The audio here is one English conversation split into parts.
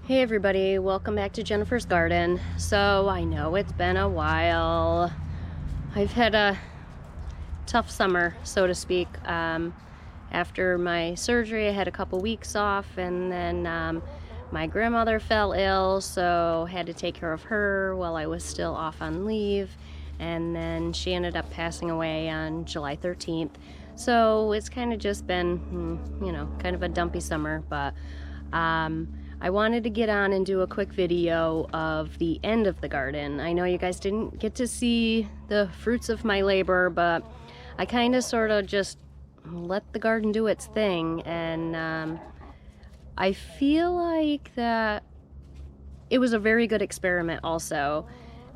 Hey everybody, welcome back to Jennifer's Garden. So I know it's been a while. I've had a tough summer, so to speak. After my surgery, I had a couple weeks off, and then my grandmother fell ill, so had to take care of her while I was still off on leave. And then she ended up passing away on July 13th. So it's kind of just been, kind of a dumpy summer, but I wanted to get on and do a quick video of the end of the garden. I know you guys didn't get to see the fruits of my labor, but I kind of sort of just let the garden do its thing, and I feel like that it was a very good experiment also,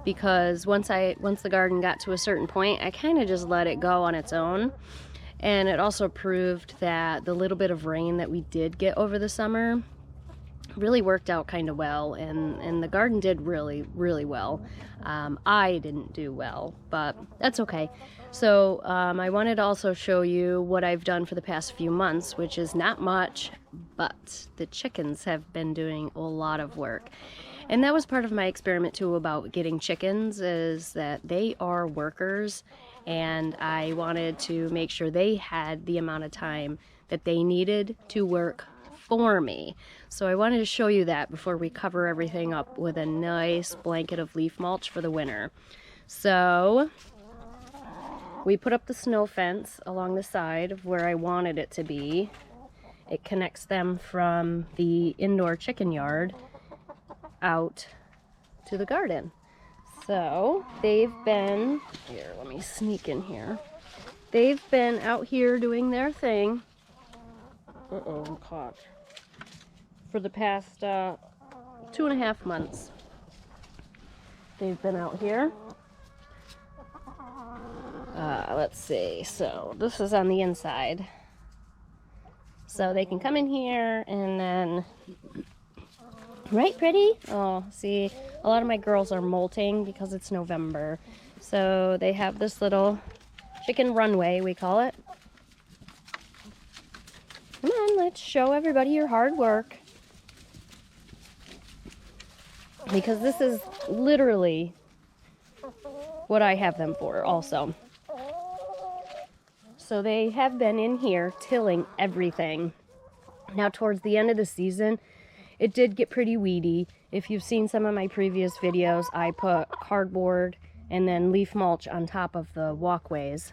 because once the garden got to a certain point, I kind of just let it go on its own. And it also proved that the little bit of rain that we did get over the summer really worked out kind of well, and the garden did really well. I didn't do well, but that's okay. So I wanted to also show you what I've done for the past few months, which is not much, but the chickens have been doing a lot of work. And that was part of my experiment too about getting chickens, is that they are workers, and I wanted to make sure they had the amount of time that they needed to work for me. So I wanted to show you that before we cover everything up with a nice blanket of leaf mulch for the winter. So we put up the snow fence along the side of where I wanted it to be. It connects them from the indoor chicken yard out to the garden. So they've been, here, let me sneak in here. They've been out here doing their thing. Uh-oh, I'm caught. For the past 2.5 months. They've been out here. Let's see, so this is on the inside. So they can come in here and then, right, pretty? Oh, see, a lot of my girls are molting because it's November. So they have this little chicken runway, we call it. Come on, let's show everybody your hard work. Because this is literally what I have them for also. So they have been in here tilling everything. Now towards the end of the season, it did get pretty weedy. If you've seen some of my previous videos, I put cardboard and then leaf mulch on top of the walkways.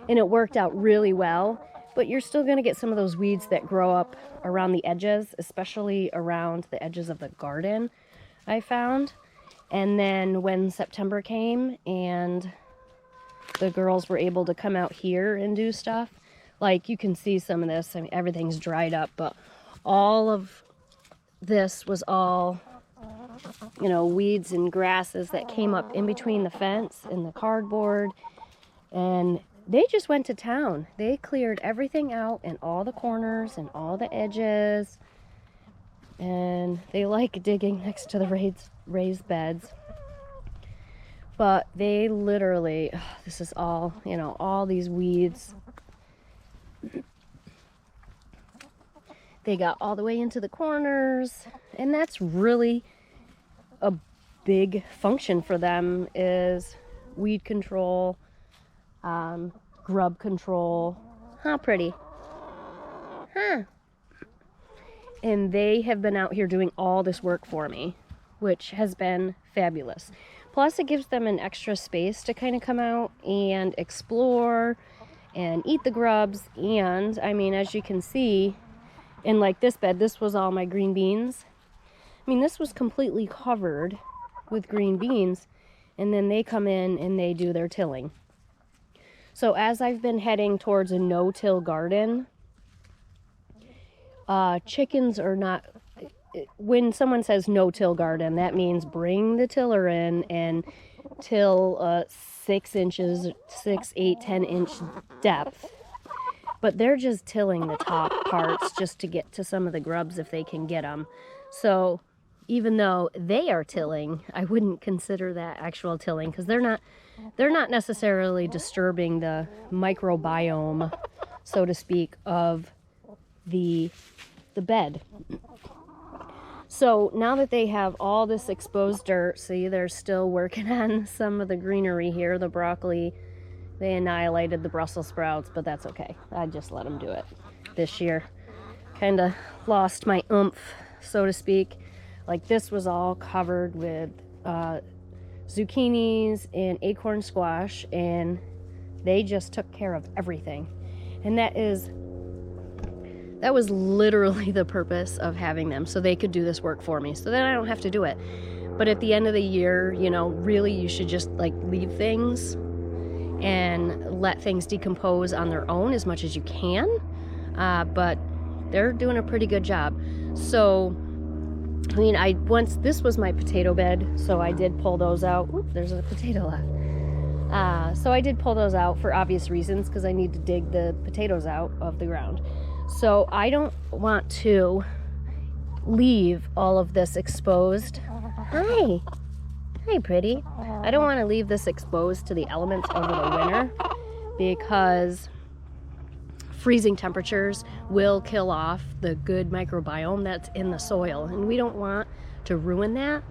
And it worked out really well, but you're still going to get some of those weeds that grow up around the edges, especially around the edges of the garden, I found. And then when September came and the girls were able to come out here and do stuff, like you can see some of this, I mean, everything's dried up, but all of this was all, weeds and grasses that came up in between the fence and the cardboard, and they just went to town. They cleared everything out in all the corners and all the edges, and they like digging next to the raised beds. But they literally, this is all, all these weeds. They got all the way into the corners, and that's really a big function for them, is weed control, grub control. How pretty. Huh. And they have been out here doing all this work for me, which has been fabulous. Plus it gives them an extra space to kind of come out and explore and eat the grubs. And I mean, as you can see, in like this bed, this was all my green beans. I mean, this was completely covered with green beans, and then they come in and they do their tilling. So as I've been heading towards a no-till garden, chickens are not, when someone says no-till garden, that means bring the tiller in and till 6 inches, 6, 8, 10 inch depth. But they're just tilling the top parts just to get to some of the grubs if they can get them. So even though they are tilling, I wouldn't consider that actual tilling, because they're not necessarily disturbing the microbiome, so to speak, of the bed. So now that they have all this exposed dirt, see, they're still working on some of the greenery here. The broccoli, they annihilated the Brussels sprouts, but that's okay. I just let them do it this year. Kind of lost my oomph, so to speak. Like, this was all covered with zucchinis and acorn squash, and they just took care of everything. And that was literally the purpose of having them, so they could do this work for me, so then I don't have to do it. But at the end of the year, you know, really you should just like leave things and let things decompose on their own as much as you can. But they're doing a pretty good job. So, I mean, once this was my potato bed, so I did pull those out. Oop, there's a potato left. So I did pull those out for obvious reasons, because I need to dig the potatoes out of the ground. So I don't want to leave all of this exposed. Hi. Hi, pretty. I don't want to leave this exposed to the elements over the winter, because freezing temperatures will kill off the good microbiome that's in the soil, and we don't want to ruin that.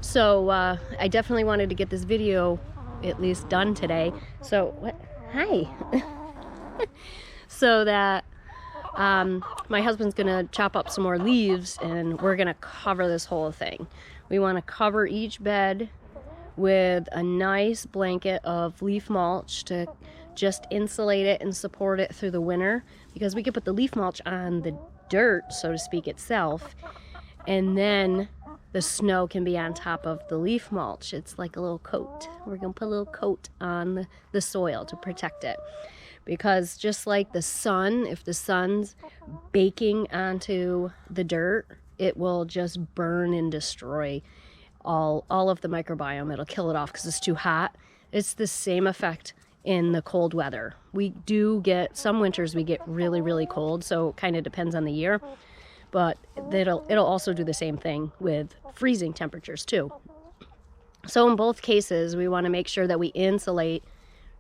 So I definitely wanted to get this video at least done today. So what? Hi. So that my husband's gonna chop up some more leaves, and we're gonna cover this whole thing. We want to cover each bed with a nice blanket of leaf mulch to just insulate it and support it through the winter, because we could put the leaf mulch on the dirt, so to speak, itself, and then the snow can be on top of the leaf mulch. It's like a little coat. We're gonna put a little coat on the soil to protect it, because just like the sun, if the sun's baking onto the dirt, it will just burn and destroy all of the microbiome. It'll kill it off because it's too hot. It's the same effect in the cold weather. We do get, some winters we get really, really cold, so it kind of depends on the year. But it'll also do the same thing with freezing temperatures too. So in both cases, we want to make sure that we insulate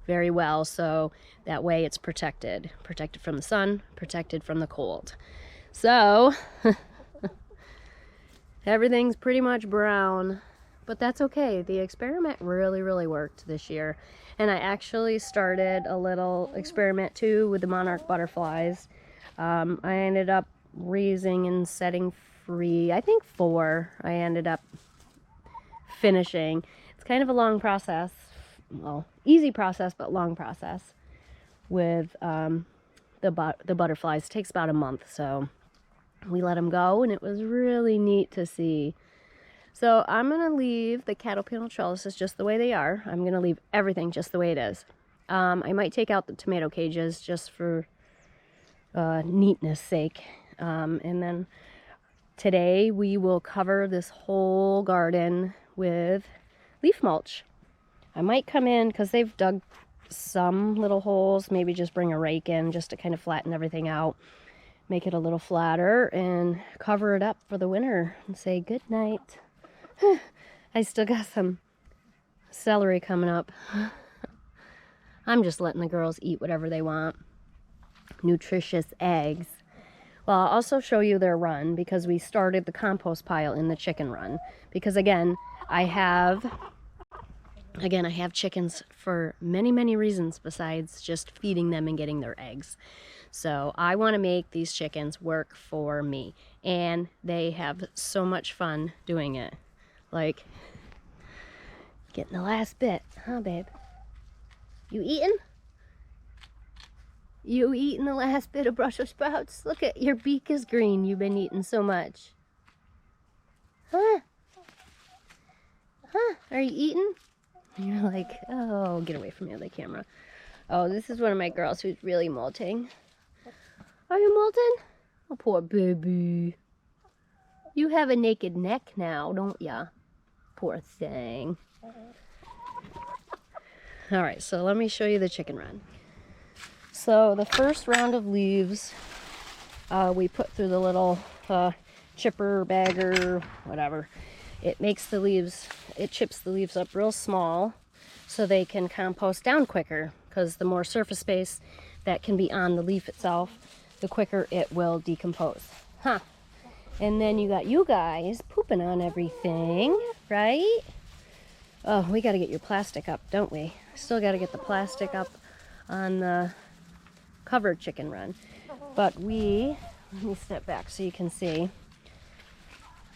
very well, so that way it's protected from the sun, protected from the cold. So everything's pretty much brown, but that's okay. The experiment really, really worked this year. And I actually started a little experiment too with the monarch butterflies. I ended up raising and setting free, I think 4. I ended up finishing. It's kind of a long process. Well, easy process, but long process with the butterflies. It takes about a month, so we let them go, and it was really neat to see. So I'm going to leave the cattle panel trellises just the way they are. I'm going to leave everything just the way it is. I might take out the tomato cages just for neatness sake. And then today we will cover this whole garden with leaf mulch. I might come in, because they've dug some little holes, maybe just bring a rake in just to kind of flatten everything out, make it a little flatter, and cover it up for the winter and say good night. I still got some celery coming up. I'm just letting the girls eat whatever they want. Nutritious eggs. Well, I'll also show you their run, because we started the compost pile in the chicken run. Because again, I have chickens for many, many reasons besides just feeding them and getting their eggs. So I want to make these chickens work for me, and they have so much fun doing it. Like getting the last bit, huh, babe? You eating? You eating the last bit of Brussels sprouts? Look at your beak is green. You've been eating so much. Huh? Huh? Are you eating? And you're like, oh, get away from me on the camera. Oh, this is one of my girls who's really molting. Are you molting? Oh, poor baby. You have a naked neck now, don't ya? Poor thing. All right, so let me show you the chicken run. So the first round of leaves we put through the little chipper, bagger, whatever. It makes the leaves, it chips the leaves up real small so they can compost down quicker, because the more surface space that can be on the leaf itself, the quicker it will decompose. Huh. And then you got you guys pooping on everything, right? Oh, we got to get your plastic up, don't we? Still got to get the plastic up on the covered chicken run. But let me step back so you can see.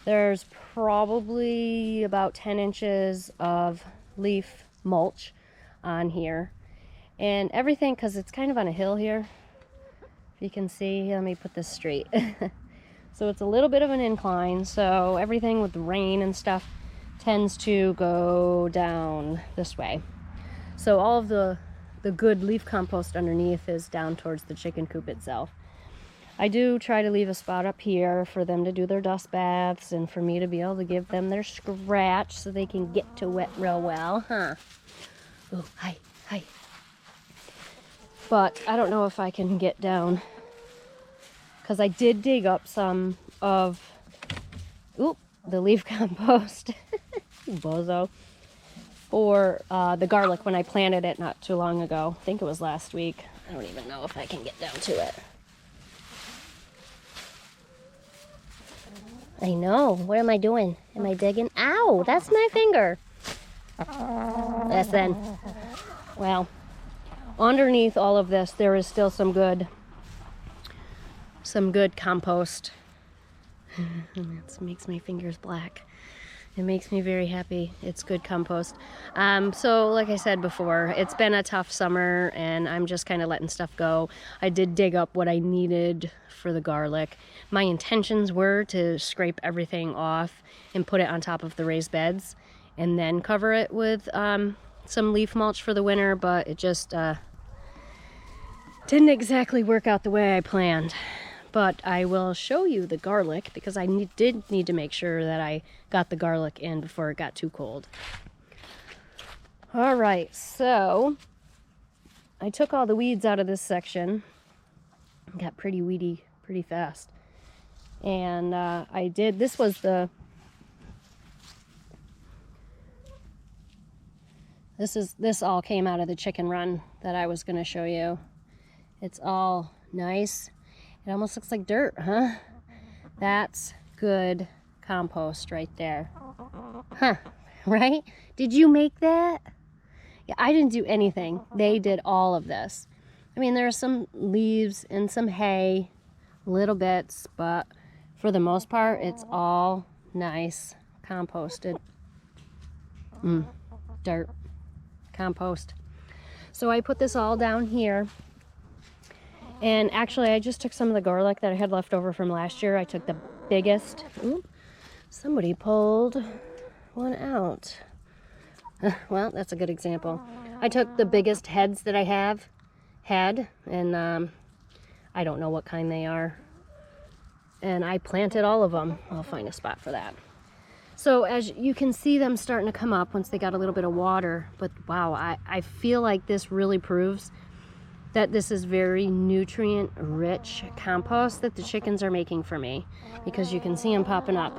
There's probably about 10 inches of leaf mulch on here. And everything, because it's kind of on a hill here. If you can see, let me put this straight. So it's a little bit of an incline, so everything with the rain and stuff tends to go down this way. So all of the good leaf compost underneath is down towards the chicken coop itself. I do try to leave a spot up here for them to do their dust baths and for me to be able to give them their scratch so they can get to it real well, huh? Oh, hi. But I don't know if I can get down, because I did dig up some of the leaf compost, bozo, for the garlic when I planted it not too long ago. I think it was last week. I don't even know if I can get down to it. I know. What am I doing? Am I digging? Ow, that's my finger. Listen. Well, underneath all of this, there is still some good compost. It makes my fingers black. It makes me very happy. It's good compost. So like I said before, it's been a tough summer and I'm just kind of letting stuff go. I did dig up what I needed for the garlic. My intentions were to scrape everything off and put it on top of the raised beds and then cover it with some leaf mulch for the winter, but it just didn't exactly work out the way I planned. But I will show you the garlic because I did need to make sure that I got the garlic in before it got too cold. All right, so I took all the weeds out of this section. It got pretty weedy pretty fast. And this all came out of the chicken run that I was going to show you. It's all nice. It almost looks like dirt, huh? That's good compost right there. Huh, right? Did you make that? Yeah, I didn't do anything. They did all of this. I mean, there are some leaves and some hay, little bits, but for the most part, it's all nice composted. Dirt, compost. So I put this all down here. And actually, I just took some of the garlic that I had left over from last year. I took the biggest. Somebody pulled one out. Well, that's a good example. I took the biggest heads that I had, and I don't know what kind they are. And I planted all of them. I'll find a spot for that. So as you can see them starting to come up once they got a little bit of water. But wow, I feel like this really proves that this is very nutrient rich compost that the chickens are making for me, because you can see them popping up.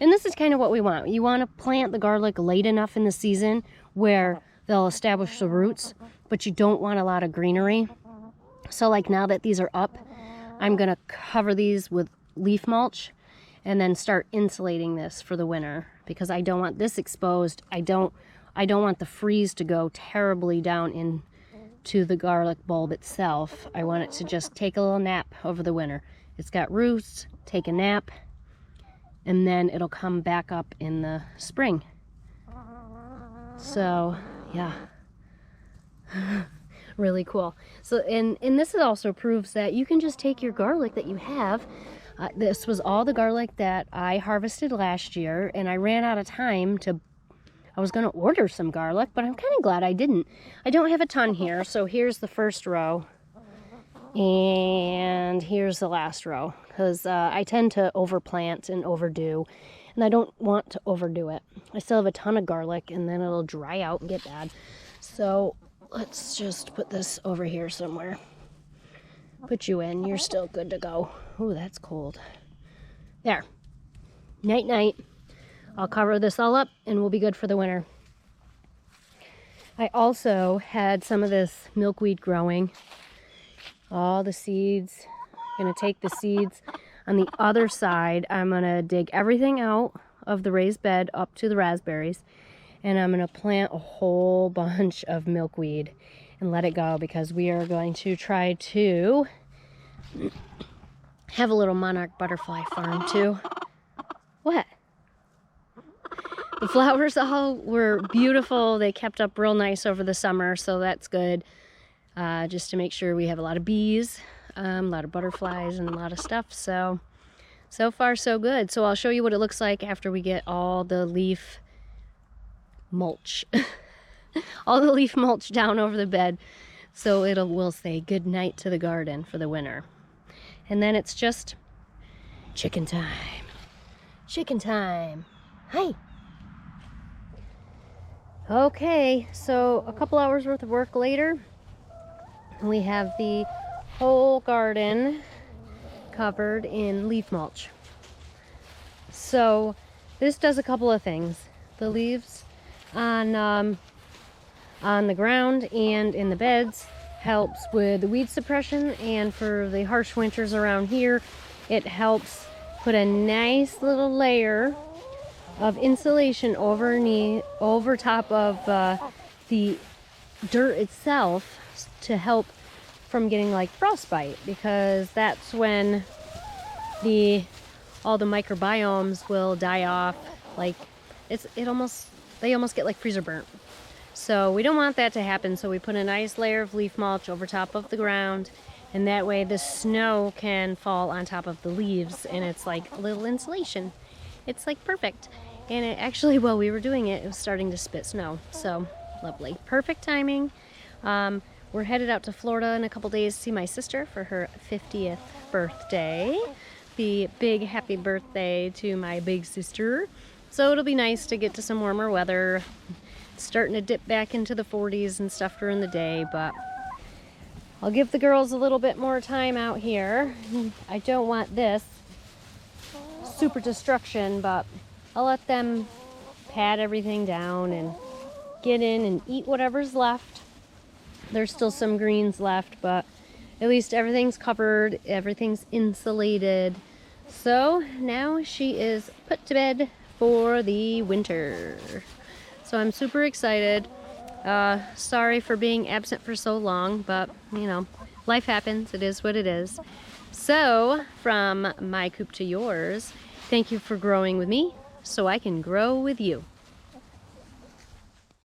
And this is kind of what we want. You want to plant the garlic late enough in the season where they'll establish the roots, but you don't want a lot of greenery. So like now that these are up, I'm gonna cover these with leaf mulch and then start insulating this for the winter, because I don't want this exposed. I don't want the freeze to go terribly down into the garlic bulb itself. I want it to just take a little nap over the winter. It's got roots, take a nap, and then it'll come back up in the spring. So yeah, really cool. So and this also proves that you can just take your garlic that you have. This was all the garlic that I harvested last year, and I ran out of time to, I was going to order some garlic, but I'm kind of glad I didn't. I don't have a ton here, so here's the first row, and here's the last row, because I tend to overplant and overdo, and I don't want to overdo it. I still have a ton of garlic, and then it'll dry out and get bad. So let's just put this over here somewhere. Put you in. You're still good to go. Ooh, that's cold. There. Night, night. I'll cover this all up and we'll be good for the winter. I also had some of this milkweed growing. All the seeds. I'm going to take the seeds. On the other side, I'm gonna dig everything out of the raised bed up to the raspberries, and I'm gonna plant a whole bunch of milkweed and let it go, because we are going to try to have a little monarch butterfly farm too. What? The flowers all were beautiful. They kept up real nice over the summer, so that's good. Just to make sure we have a lot of bees, a lot of butterflies, and a lot of stuff. So far so good. So I'll show you what it looks like after we get all the leaf mulch, all the leaf mulch down over the bed. So we'll say good night to the garden for the winter. And then it's just chicken time. Chicken time. Hi. Okay, so a couple hours worth of work later, we have the whole garden covered in leaf mulch. So this does a couple of things. The leaves on the ground and in the beds helps with the weed suppression, and for the harsh winters around here, it helps put a nice little layer of insulation over top of the dirt itself to help from getting like frostbite, because that's when all the microbiomes will die off. Like they almost get like freezer burnt. So we don't want that to happen, so we put a nice layer of leaf mulch over top of the ground, and that way the snow can fall on top of the leaves, and it's like a little insulation. It's like perfect. And it actually, while we were doing it, it was starting to spit snow. So lovely. Perfect timing. We're headed out to Florida in a couple days to see my sister for her 50th birthday. The big happy birthday to my big sister. So it'll be nice to get to some warmer weather. It's starting to dip back into the 40s and stuff during the day, but I'll give the girls a little bit more time out here. I don't want this super destruction, but I'll let them pat everything down and get in and eat whatever's left. There's still some greens left, but at least everything's covered, everything's insulated. So now she is put to bed for the winter. So I'm super excited. Sorry for being absent for so long, but you know, life happens. It is what it is. So from my coop to yours, thank you for growing with me, so I can grow with you.